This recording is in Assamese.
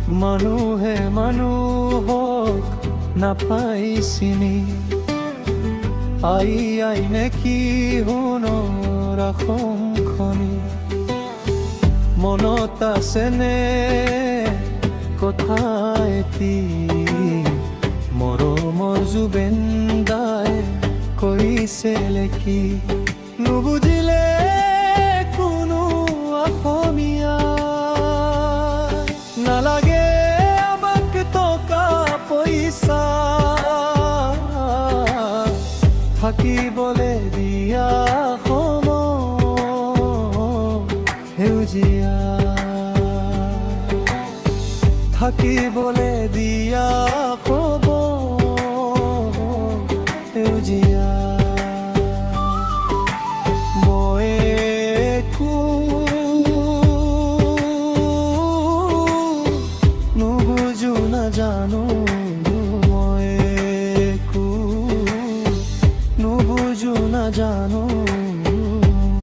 মানুহে মানুহক নাপাই চিনি, আই আই নেকি সোণৰ আসম খনি। মনত আছেনে কথা এটি, মৰমৰ জুবেন দাই কৈছিল কি, নুবুজিলে কোনো অসমীয়া, নালাগে আমাক টকা পইচা, থাকিবলে দিয়া সেউজীয়া, থাকিবলে দিয়া সেউজীয়া। মই একো নুবুজো নাজানো, মই একো নুবুজো নাজানো।